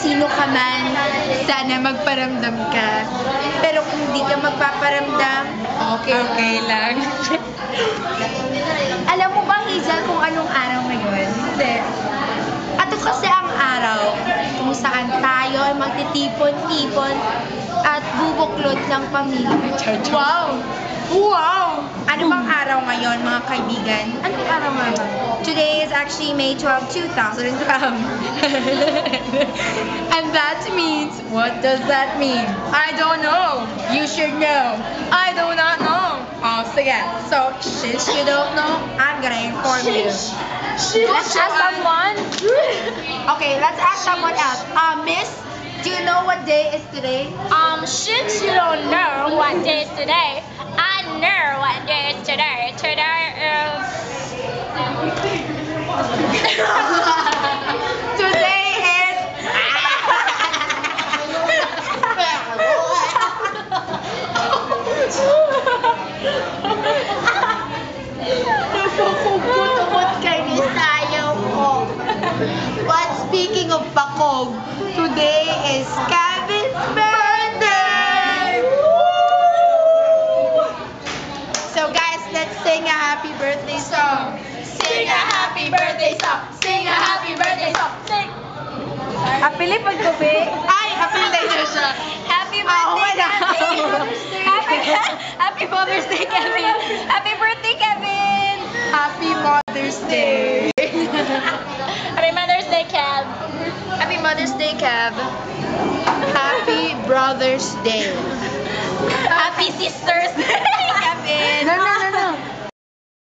sino ka man, sana magparamdam ka. Pero kung hindi ka magpaparamdam, okay lang. Alam mo ba, Hazel, kung anong araw ngayon? Hindi. Ito kasi ang araw kung saan tayo ay magtitipon-tipon at bubuklod ng pamilya. Wow! Wow! Ano bang araw ngayon, mga kaibigan? Anong araw ngayon? Today is actually May 12, 2012. And that means, what does that mean? I don't know. You should know. I do not know. Oh, sige. So, since you don't know, I'm gonna inform you. Let's ask someone. Okay, let's ask someone else. Miss, do you know what day is today? Since you don't know what day is today, I know what day is today. Today is... Today is... Napakugot kay ni Sayaw ko. But speaking of pakog, today is Kevin's birthday! So guys, let's sing a happy birthday song. Sing a happy birthday song. Sing a happy birthday song. Sing. Apili paggabi. Ay, apili na siya. Happy birthday, Kevin! Happy Mother's Day, Kevin! Happy birthday, Kevin! Happy Mother's Day. Happy Mother's Day, Kev! Happy Mother's Day, Kev. Happy Brother's Day. Happy Sister's Day, Kevin! No, no,